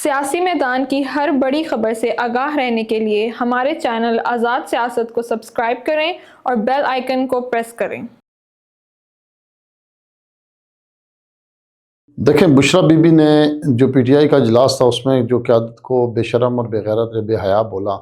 سیاسی میدان کی ہر بڑی خبر سے آگاہ رہنے کے لیے ہمارے چینل آزاد سیاست کو سبسکرائب کریں اور بیل آئیکن کو پریس کریں۔ دیکھیں، بشریٰ بی بی نے جو پی ٹی آئی کا اجلاس تھا اس میں جو قیادت کو بے شرم اور بے غیرت بے حیا بولا،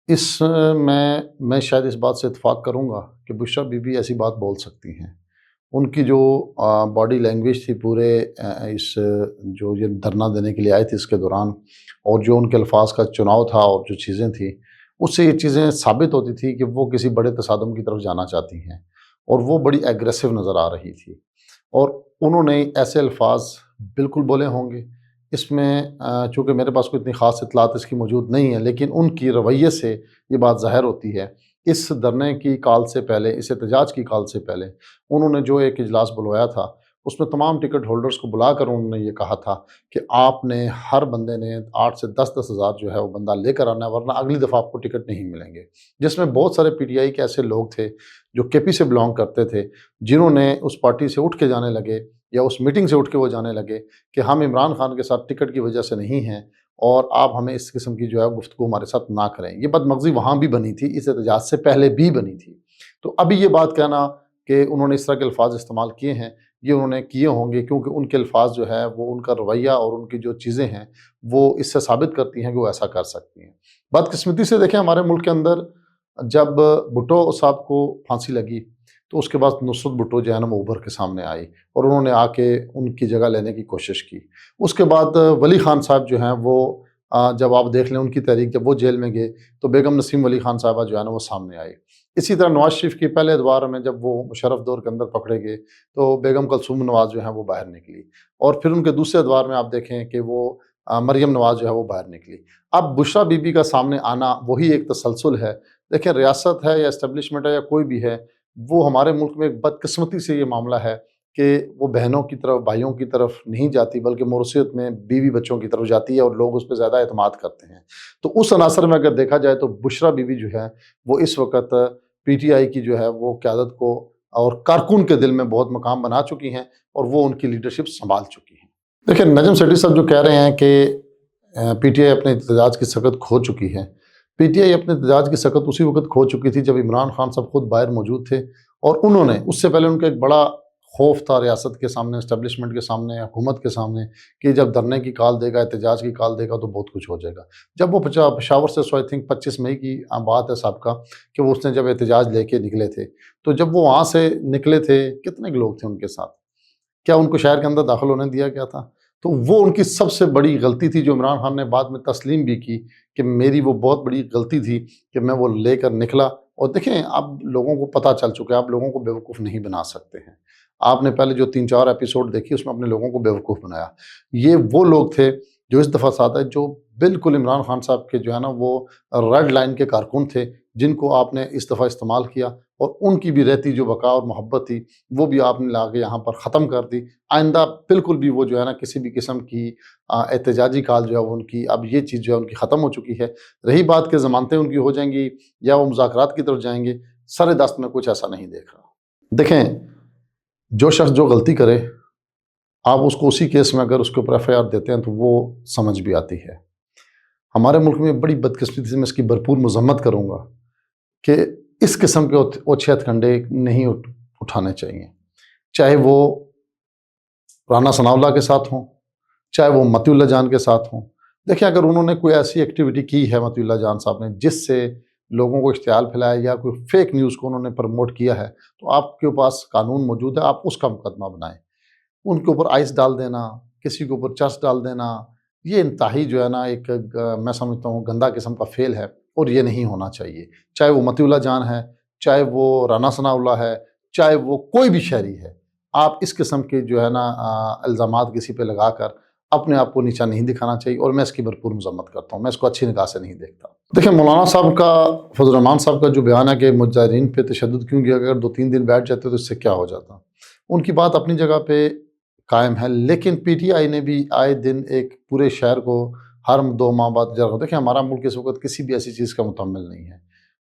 اس میں شاید اس بات سے اتفاق کروں گا کہ بشریٰ بی بی ایسی بات بول سکتی ہیں۔ ان کی جو باڈی لینگویج تھی پورے اس جو یہ دھرنا دینے کے لیے آئے تھے اس کے دوران، اور جو ان کے الفاظ کا چناؤ تھا اور جو چیزیں تھیں، اس سے یہ چیزیں ثابت ہوتی تھی کہ وہ کسی بڑے تصادم کی طرف جانا چاہتی ہیں، اور وہ بڑی ایگریسو نظر آ رہی تھی، اور انہوں نے ایسے الفاظ بالکل بولے ہوں گے۔ اس میں چونکہ میرے پاس کوئی اتنی خاص اطلاعات اس کی موجود نہیں ہے، لیکن ان کی رویے سے یہ بات ظاہر ہوتی ہے۔ اس دھرنے کی کال سے پہلے، اس احتجاج کی کال سے پہلے انہوں نے جو ایک اجلاس بلوایا تھا، اس میں تمام ٹکٹ ہولڈرز کو بلا کر انہوں نے یہ کہا تھا کہ آپ نے ہر بندے نے 8 سے 10 ہزار جو ہے وہ بندہ لے کر آنا ہے، ورنہ اگلی دفعہ آپ کو ٹکٹ نہیں ملیں گے۔ جس میں بہت سارے پی ٹی آئی کے ایسے لوگ تھے جو کے پی سے بلانگ کرتے تھے، جنہوں نے اس پارٹی سے اٹھ کے جانے لگے یا اس میٹنگ سے اٹھ کے وہ جانے لگے کہ ہم عمران خان کے ساتھ ٹکٹ کی وجہ سے نہیں ہیں، اور آپ ہمیں اس قسم کی جو ہے گفتگو ہمارے ساتھ نہ کریں۔ یہ بدمغزی وہاں بھی بنی تھی، اس احتجاج سے پہلے بھی بنی تھی۔ تو ابھی یہ بات کہنا کہ انہوں نے اس طرح کے الفاظ استعمال کیے ہیں، یہ انہوں نے کیے ہوں گے کیونکہ ان کے الفاظ جو ہے وہ ان کا رویہ اور ان کی جو چیزیں ہیں وہ اس سے ثابت کرتی ہیں کہ وہ ایسا کر سکتی ہیں۔ بدقسمتی سے دیکھیں، ہمارے ملک کے اندر جب بھٹو صاحب کو پھانسی لگی تو اس کے بعد نصرت بھٹو جو ہے نا وہ ابھر کے سامنے آئی، اور انہوں نے آ کے ان کی جگہ لینے کی کوشش کی۔ اس کے بعد ولی خان صاحب جو ہیں وہ جب آپ دیکھ لیں ان کی تحریک، جب وہ جیل میں گئے تو بیگم نسیم ولی خان صاحبہ جو ہے نا وہ سامنے آئی۔ اسی طرح نواز شریف کی پہلے ادوار میں جب وہ مشرف دور کے اندر پکڑے گئے تو بیگم کلثوم نواز جو ہیں وہ باہر نکلی، اور پھر ان کے دوسرے ادوار میں آپ دیکھیں کہ وہ مریم نواز جو ہے وہ باہر نکلی۔ اب بشریٰ بی بی کا سامنے آنا وہی ایک تسلسل ہے۔ دیکھیں، ریاست ہے یا اسٹیبلشمنٹ ہے یا کوئی بھی ہے، وہ ہمارے ملک میں ایک بدقسمتی سے یہ معاملہ ہے کہ وہ بہنوں کی طرف، بھائیوں کی طرف نہیں جاتی، بلکہ موروثیت میں بیوی بچوں کی طرف جاتی ہے، اور لوگ اس پہ زیادہ اعتماد کرتے ہیں۔ تو اس عناصر میں اگر دیکھا جائے تو بشریٰ بی بی جو ہے وہ اس وقت پی ٹی آئی کی جو ہے وہ قیادت کو اور کارکن کے دل میں بہت مقام بنا چکی ہیں، اور وہ ان کی لیڈرشپ سنبھال چکی ہیں۔ دیکھیں، نجم سیٹھی صاحب جو کہہ رہے ہیں کہ پی ٹی آئی اپنے احتجاج کی سکت کھو چکی ہے، پی ٹی آئی اپنے احتجاج کی سکت اسی وقت کھو چکی تھی جب عمران خان صاحب خود باہر موجود تھے، اور انہوں نے اس سے پہلے ان کا ایک بڑا خوف تھا ریاست کے سامنے، اسٹیبلشمنٹ کے سامنے، حکومت کے سامنے، کہ جب دھرنے کی کال دے گا، احتجاج کی کال دے گا تو بہت کچھ ہو جائے گا۔ جب وہ پشاور سے آئی تھنک 25 مئی کی بات ہے سابقہ کہ وہ اس نے جب احتجاج لے کے نکلے تھے، تو جب وہ وہاں سے نکلے تھے کتنے لوگ تھے ان کے ساتھ؟ کیا ان کو شہر کے اندر داخل ہونے دیا گیا تھا؟ تو وہ ان کی سب سے بڑی غلطی تھی، جو عمران خان نے بعد میں تسلیم بھی کی کہ میری وہ بہت بڑی غلطی تھی کہ میں وہ لے کر نکلا۔ اور دیکھیں، اب لوگوں کو پتہ چل چکا ہے، آپ لوگوں کو بیوقوف نہیں بنا سکتے ہیں۔ آپ نے پہلے جو 3-4 ایپیسوڈ دیکھی اس میں اپنے لوگوں کو بیوقوف بنایا۔ یہ وہ لوگ تھے جو اس دفعہ ساتھ ہے، جو بالکل عمران خان صاحب کے جو ہے نا وہ ریڈ لائن کے کارکن تھے، جن کو آپ نے اس دفعہ استعمال کیا، اور ان کی بھی رہتی جو وقار اور محبت تھی وہ بھی آپ نے لا کے یہاں پر ختم کر دی۔ آئندہ بالکل بھی وہ جو ہے نا کسی بھی قسم کی احتجاجی کال جو ہے وہ ان کی، اب یہ چیز جو ہے ان کی ختم ہو چکی ہے۔ رہی بات کہ ضمانتیں ان کی ہو جائیں گی یا وہ مذاکرات کی طرف جائیں گے، سر دست میں کچھ ایسا نہیں دیکھ رہا۔ دیکھیں، جو شخص جو غلطی کرے، آپ اس کو اسی کیس میں اگر اس کے اوپر ایف آئی آر دیتے ہیں تو وہ سمجھ بھی آتی ہے۔ ہمارے ملک میں بڑی بدقسمتی سے میں اس کی بھرپور مذمت کروں گا کہ اس قسم کے اوچھے ہتھکنڈے نہیں اٹھانے چاہیے، چاہے وہ رانا ثناء اللہ کے ساتھ ہوں، چاہے وہ مطیع اللہ جان کے ساتھ ہوں۔ دیکھیں، اگر انہوں نے کوئی ایسی ایکٹیویٹی کی ہے مطیع اللہ جان صاحب نے جس سے لوگوں کو اشتعال پھیلایا یا کوئی فیک نیوز کو انہوں نے پروموٹ کیا ہے، تو آپ کے پاس قانون موجود ہے، آپ اس کا مقدمہ بنائیں۔ ان کے اوپر آئس ڈال دینا، کسی کے اوپر چرس ڈال دینا، یہ انتہائی جو ہے نا ایک میں سمجھتا ہوں گندا قسم کا فعل ہے، اور یہ نہیں ہونا چاہیے۔ چاہے وہ مطیع اللہ جان ہے، چاہے وہ رانا ثناء اللہ ہے، چاہے وہ کوئی بھی شہری ہے، آپ اس قسم کے جو ہے نا الزامات کسی پہ لگا کر اپنے آپ کو نیچا نہیں دکھانا چاہیے، اور میں اس کی بھرپور مذمت کرتا ہوں، میں اس کو اچھی نگاہ سے نہیں دیکھتا۔ دیکھیں، مولانا صاحب کا، فضل الرحمان صاحب کا جو بیان ہے کہ مظاہرین پہ تشدد کیوں کیا، اگر 2-3 دن بیٹھ جاتے تو اس سے کیا ہو جاتا، ان کی بات اپنی جگہ پہ قائم ہے، لیکن پی ٹی آئی نے بھی آئے دن ایک پورے شہر کو ہر 2 ماہ بعد جگہ، دیکھیں ہمارا ملک اس وقت کسی بھی ایسی چیز کا متحمل نہیں ہے،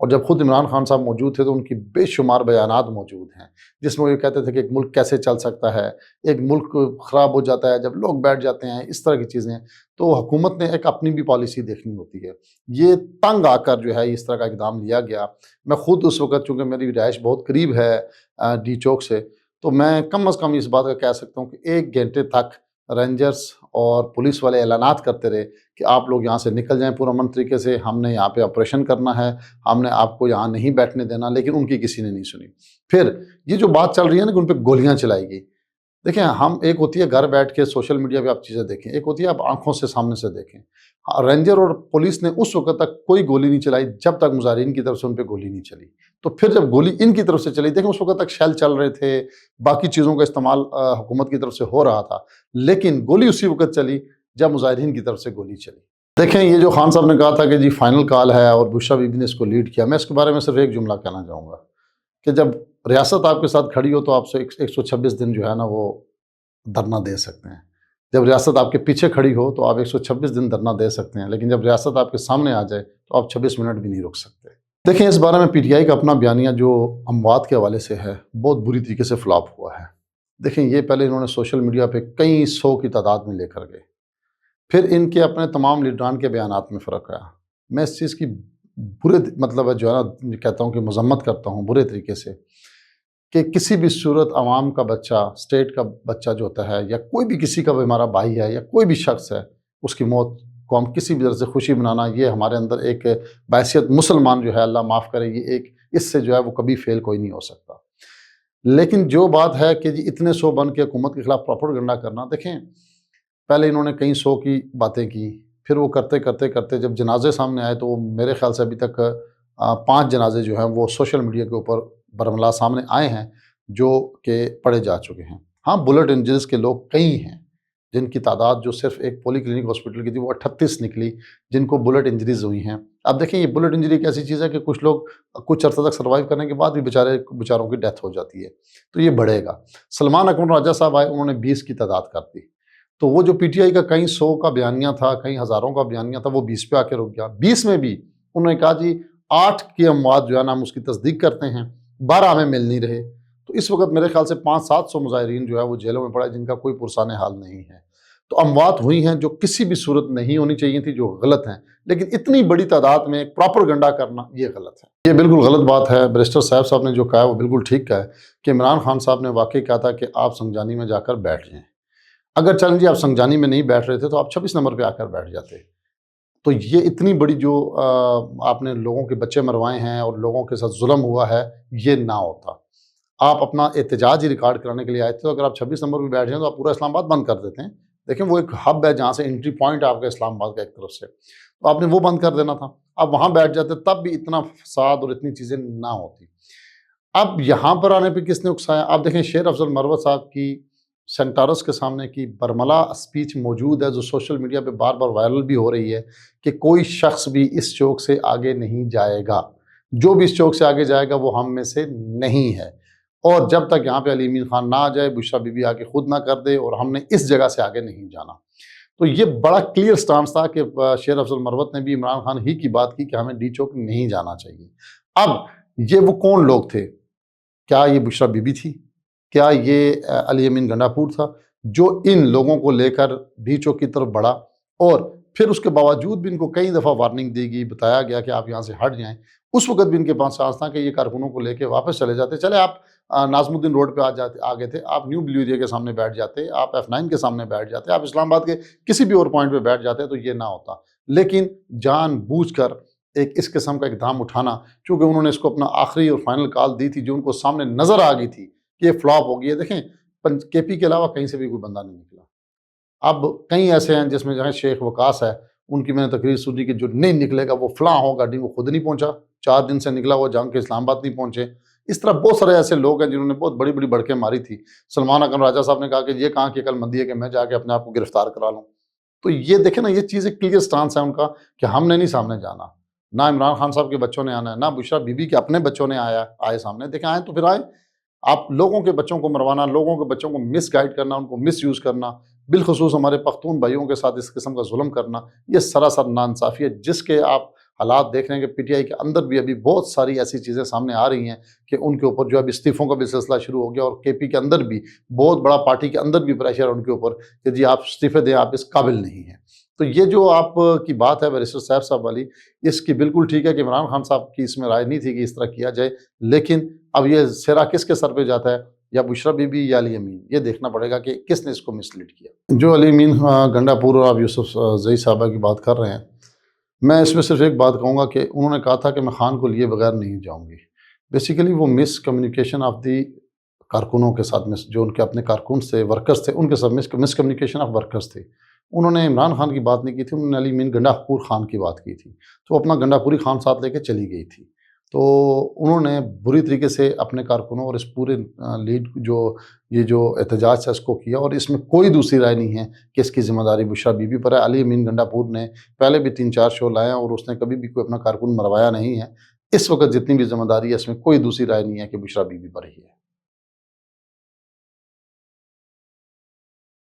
اور جب خود عمران خان صاحب موجود تھے تو ان کی بے شمار بیانات موجود ہیں جس میں وہ یہ کہتے تھے کہ ایک ملک کیسے چل سکتا ہے، ایک ملک خراب ہو جاتا ہے جب لوگ بیٹھ جاتے ہیں، اس طرح کی چیزیں۔ تو حکومت نے ایک اپنی بھی پالیسی دیکھنی ہوتی ہے۔ یہ تنگ آ کر جو ہے اس طرح کا اقدام لیا گیا۔ میں خود اس وقت چونکہ میری رہائش بہت قریب ہے ڈی چوک سے، تو میں کم از کم اس بات کا کہہ سکتا ہوں کہ 1 گھنٹے تک رینجرز اور پولیس والے اعلانات کرتے رہے کہ آپ لوگ یہاں سے نکل جائیں پرامن طریقے سے، ہم نے یہاں پہ آپریشن کرنا ہے، ہم نے آپ کو یہاں نہیں بیٹھنے دینا، لیکن ان کی کسی نے نہیں سنی۔ پھر یہ جو بات چل رہی ہے نا کہ ان پہ گولیاں چلائی گئی، دیکھیں ہم ایک ہوتی ہے گھر بیٹھ کے سوشل میڈیا پہ آپ چیزیں دیکھیں، ایک ہوتی ہے آپ آنکھوں سے سامنے سے دیکھیں۔ رینجر اور پولیس نے اس وقت تک کوئی گولی نہیں چلائی جب تک مظاہرین کی طرف سے ان پہ گولی نہیں چلی۔ تو پھر جب گولی ان کی طرف سے چلی، دیکھیں اس وقت تک شیل چل رہے تھے، باقی چیزوں کا استعمال حکومت کی طرف سے ہو رہا تھا، لیکن گولی اسی وقت چلی جب مظاہرین کی طرف سے گولی چلی۔ دیکھیں یہ جو خان صاحب نے کہا تھا کہ جی فائنل کال ہے اور بشریٰ بی بی نے اس کو لیڈ کیا، میں اس کے بارے میں صرف ایک جملہ کہنا چاہوں گا کہ جب ریاست آپ کے ساتھ کھڑی ہو تو آپ سے 126 دن جو ہے نا وہ دھرنا دے سکتے ہیں۔ جب ریاست آپ کے پیچھے کھڑی ہو تو آپ 126 دن دھرنا دے سکتے ہیں، لیکن جب ریاست آپ کے سامنے آ جائے تو آپ 26 منٹ بھی نہیں رک سکتے۔ دیکھیں اس بارے میں پی ٹی آئی کا اپنا بیانیہ جو اموات کے حوالے سے ہے بہت بری طریقے سے فلاپ ہوا ہے۔ دیکھیں یہ پہلے انہوں نے سوشل میڈیا پہ کئی 100 کی تعداد میں لے کر گئے، پھر ان کے اپنے تمام لیڈران کے بیانات میں فرق آیا۔ میں اس چیز کی برے مطلب جو ہے نا کہتا ہوں کہ مذمت کرتا ہوں برے طریقے سے کہ کسی بھی صورت عوام کا بچہ، اسٹیٹ کا بچہ جو ہوتا ہے یا کوئی بھی کسی کا بھی ہمارا بھائی ہے یا کوئی بھی شخص ہے، اس کی موت کو ہم کسی بھی طرح سے خوشی منانا، یہ ہمارے اندر ایک بحیثیت مسلمان جو ہے اللہ معاف کرے، یہ ایک اس سے جو ہے وہ کبھی فیل کوئی نہیں ہو سکتا۔ لیکن جو بات ہے کہ جی اتنے 100 بن کے حکومت کے خلاف پروپیگنڈا کرنا، دیکھیں پہلے انہوں نے کئی 100 کی باتیں کی، پھر وہ کرتے کرتے کرتے جب جنازے سامنے آئے تو میرے خیال سے ابھی تک 5 جنازے جو ہیں وہ سوشل میڈیا کے اوپر برملا سامنے آئے ہیں جو کہ پڑھے جا چکے ہیں۔ ہاں بلٹ انجریز کے لوگ کئی ہیں جن کی تعداد جو صرف ایک پولی کلینک ہاسپٹل کی تھی وہ 38 نکلی جن کو بلٹ انجریز ہوئی ہیں۔ اب دیکھیں یہ بلٹ انجری ایک ایسی چیز ہے کہ کچھ لوگ کچھ عرصہ تک سروائیو کرنے کے بعد بھی بیچاروں کی ڈیتھ ہو جاتی ہے، تو یہ بڑھے گا۔ سلمان اکمل راجہ صاحب آئے، انہوں نے 20 کی تعداد کر دی، تو وہ جو پی ٹی آئی کا کئی 100 کا بیانیہ تھا، کئی ہزاروں کا بیانیہ تھا، وہ 20 پہ آ کے رک گیا۔ 20 میں بھی انہوں نے کہا جی 8 کی اموات جو ہے نا ہم اس کی تصدیق کرتے ہیں، 12 ہمیں مل نہیں رہے۔ تو اس وقت میرے خیال سے 500-700 مظاہرین جو ہے وہ جیلوں میں پڑے جن کا کوئی پرسان حال نہیں ہے۔ تو اموات ہوئی ہیں جو کسی بھی صورت نہیں ہونی چاہیے تھی، جو غلط ہیں، لیکن اتنی بڑی تعداد میں پراپرگنڈا کرنا یہ غلط ہے، یہ بالکل غلط بات ہے۔ بیرسٹر صاحب نے جو کہا ہے وہ بالکل ٹھیک کہا ہے کہ عمران خان صاحب نے واقعی کہا تھا کہ آپ سنگجانی میں جا کر بیٹھ جائیں۔ اگر چلیں جی آپ سنگجانی میں نہیں بیٹھ رہے تھے تو آپ 26 نمبر پہ آ کر بیٹھ جاتے۔ تو یہ اتنی بڑی جو آپ نے لوگوں کے بچے مروائے ہیں اور لوگوں کے ساتھ ظلم ہوا ہے، یہ نہ ہوتا۔ آپ اپنا احتجاج ہی ریکارڈ کرانے کے لیے آئے تھے، تو اگر آپ 26 نمبر پہ بیٹھ جائیں تو آپ پورا اسلام آباد بند کر دیتے ہیں۔ دیکھیں وہ ایک ہب ہے جہاں سے انٹری پوائنٹ آپ کا اسلام آباد کا ایک طرف سے، تو آپ نے وہ بند کر دینا تھا۔ آپ وہاں بیٹھ جاتے تب بھی اتنا فساد اور اتنی چیزیں نہ ہوتی۔ اب یہاں پر آنے پہ کس نے اکسایا؟ آپ دیکھیں شیر افضل مروت صاحب کی سینٹارس کے سامنے کی برملا اسپیچ موجود ہے جو سوشل میڈیا پہ بار بار وائرل بھی ہو رہی ہے کہ کوئی شخص بھی اس چوک سے آگے نہیں جائے گا، جو بھی اس چوک سے آگے جائے گا وہ ہم میں سے نہیں ہے، اور جب تک یہاں پہ علی امین خان نہ آ جائے، بشریٰ بی بی آ کے خود نہ کر دے، اور ہم نے اس جگہ سے آگے نہیں جانا۔ تو یہ بڑا کلیئر سٹانس تھا کہ شیر افضل مروت نے بھی عمران خان ہی کی بات کی کہ ہمیں ڈی چوک نہیں جانا چاہیے۔ اب یہ وہ کون لوگ تھے؟ کیا یہ بشریٰ بی بی تھی؟ کیا یہ علی امین گنڈا پور تھا جو ان لوگوں کو لے کر ڈی چوک کی طرف بڑھا؟ اور پھر اس کے باوجود بھی ان کو کئی دفعہ وارننگ دی گئی، بتایا گیا کہ آپ یہاں سے ہٹ جائیں۔ اس وقت بھی ان کے پاس چانس تھا کہ یہ کارکنوں کو لے کے واپس چلے جاتے، چلے آپ ناظم الدین روڈ پہ آ گئے تھے، آپ نیو بلیو ایریا کے سامنے بیٹھ جاتے، آپ F9 کے سامنے بیٹھ جاتے، آپ اسلام آباد کے کسی بھی اور پوائنٹ پہ بیٹھ جاتے تو یہ نہ ہوتا۔ لیکن جان بوجھ کر ایک اس قسم کا اقدام اٹھانا، چونکہ انہوں نے اس کو اپنا آخری اور فائنل کال دی تھی جو ان کو سامنے نظر آ گئی تھی کہ یہ فلاپ ہو گئی ہے۔ دیکھیں کے پی کے علاوہ کہیں سے بھی کوئی بندہ نہیں نکلا۔ اب کئی ایسے ہیں جس میں جہاں شیخ وقاص ہے، ان کی میں نے تقریر سنی کہ جو نہیں نکلے گا وہ فلاں ہوگا، وہ خود نہیں پہنچا، 4 دن سے نکلا وہ جنگ کے اسلام آباد نہیں پہنچے۔ اس طرح بہت سارے ایسے لوگ ہیں جنہوں نے بہت بڑی بڑی بڑکیں ماری تھی۔ سلمان اکمل راجہ صاحب نے کہا کہ یہ کہاں کی عقل مندی ہے کہ میں جا کے اپنے آپ کو گرفتار کرا لوں۔ تو یہ دیکھیں نا، یہ چیز ایک کلیئر سٹانس ہے ان کا کہ ہم نے نہیں سامنے جانا، نہ عمران خان صاحب کے بچوں نے آنا ہے، نہ بشریٰ بی بی کے اپنے بچوں نے آئے سامنے۔ دیکھیں آئے تو پھر آئے، آپ لوگوں کے بچوں کو مروانا، لوگوں کے بچوں کو مس گائیڈ کرنا، ان کو مس یوز کرنا، بالخصوص ہمارے پختون بھائیوں کے ساتھ اس قسم کا ظلم کرنا، یہ سراسر ناانصافی ہے جس کے آپ حالات دیکھ رہے ہیں کہ پی ٹی آئی کے اندر بھی ابھی بہت ساری ایسی چیزیں سامنے آ رہی ہیں کہ ان کے اوپر جو اب استعفوں کا بھی سلسلہ شروع ہو گیا، اور کے پی کے اندر بھی بہت بڑا پارٹی کے اندر بھی پریشر ہے ان کے اوپر کہ جی آپ استعفے دیں، آپ اس قابل نہیں ہیں۔ تو یہ جو آپ کی بات ہے بیرسٹر صاحب صاحب والی، اس کی بالکل ٹھیک ہے کہ عمران خان صاحب کی اس میں رائے نہیں تھی کہ اس طرح کیا جائے، لیکن اب یہ سہرا کس کے سر پہ جاتا ہے، یا بشرا بی بی یا علی امین، یہ دیکھنا پڑے گا کہ کس نے اس کو مسلیڈ کیا۔ جو علی امین گنڈا پور اور آپ یوسف زئی صاحبہ کی بات کر رہے ہیں، میں اس میں صرف ایک بات کہوں گا کہ انہوں نے کہا تھا کہ میں خان کو لیے بغیر نہیں جاؤں گی۔ بیسیکلی وہ مس کمیونیکیشن آف دی کارکنوں کے ساتھ، جو ان کے اپنے کارکن تھے، ورکرز تھے، ان کے ساتھ مس کمیونیکیشن آف ورکرز تھے۔ انہوں نے عمران خان کی بات نہیں کی تھی، انہوں نے علی امین گنڈا پور خان کی بات کی تھی، تو اپنا گنڈا پوری خان ساتھ لے کے چلی گئی تھی۔ تو انہوں نے بری طریقے سے اپنے کارکنوں اور اس پورے لیڈ جو احتجاج ہے اس کو کیا، اور اس میں کوئی دوسری رائے نہیں ہے کہ اس کی ذمہ داری بشرا بی بی پر ہے۔ علی امین گنڈا پور نے پہلے بھی 3-4 شو لائے ہیں اور اس نے کبھی بھی کوئی اپنا کارکن مروایا نہیں ہے۔ اس وقت جتنی بھی ذمہ داری ہے اس میں کوئی دوسری رائے نہیں ہے کہ بشرا بی بی پر ہی ہے۔